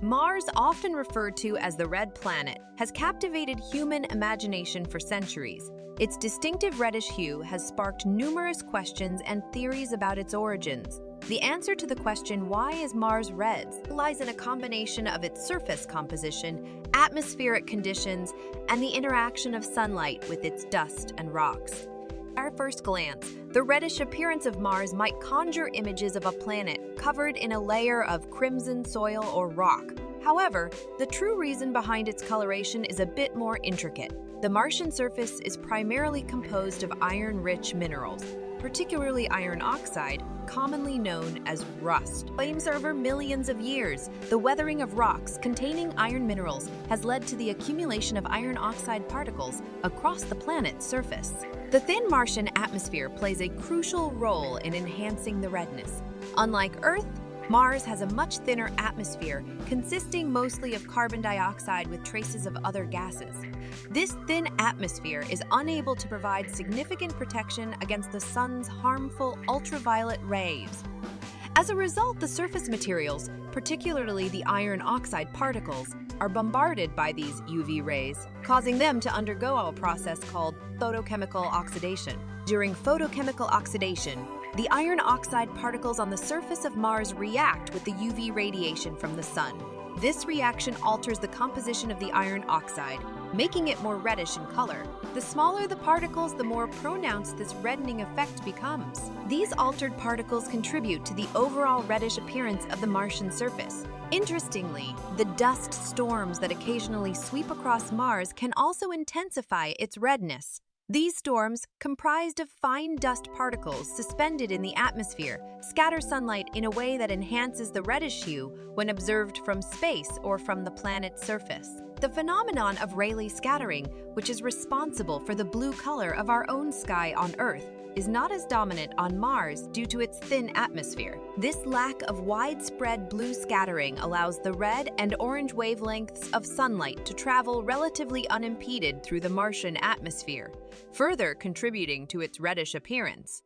Mars, often referred to as the Red Planet, has captivated human imagination for centuries. Its distinctive reddish hue has sparked numerous questions and theories about its origins. The answer to the question, why is Mars red, lies in a combination of its surface composition, atmospheric conditions, and the interaction of sunlight with its dust and rocks. At our first glance, the reddish appearance of Mars might conjure images of a planet covered in a layer of crimson soil or rock. However, the true reason behind its coloration is a bit more intricate. The Martian surface is primarily composed of iron-rich minerals, particularly iron oxide, commonly known as rust. Flames over millions of years, the weathering of rocks containing iron minerals has led to the accumulation of iron oxide particles across the planet's surface. The thin Martian atmosphere plays a crucial role in enhancing the redness. Unlike Earth, Mars has a much thinner atmosphere, consisting mostly of carbon dioxide with traces of other gases. This thin atmosphere is unable to provide significant protection against the sun's harmful ultraviolet rays. As a result, the surface materials, particularly the iron oxide particles, are bombarded by these UV rays, causing them to undergo a process called photochemical oxidation. During photochemical oxidation, the iron oxide particles on the surface of Mars react with the UV radiation from the sun. This reaction alters the composition of the iron oxide, making it more reddish in color. The smaller the particles, the more pronounced this reddening effect becomes. These altered particles contribute to the overall reddish appearance of the Martian surface. Interestingly, the dust storms that occasionally sweep across Mars can also intensify its redness. These storms, comprised of fine dust particles suspended in the atmosphere, scatter sunlight in a way that enhances the reddish hue when observed from space or from the planet's surface. The phenomenon of Rayleigh scattering, which is responsible for the blue color of our own sky on Earth, is not as dominant on Mars due to its thin atmosphere. This lack of widespread blue scattering allows the red and orange wavelengths of sunlight to travel relatively unimpeded through the Martian atmosphere, further contributing to its reddish appearance.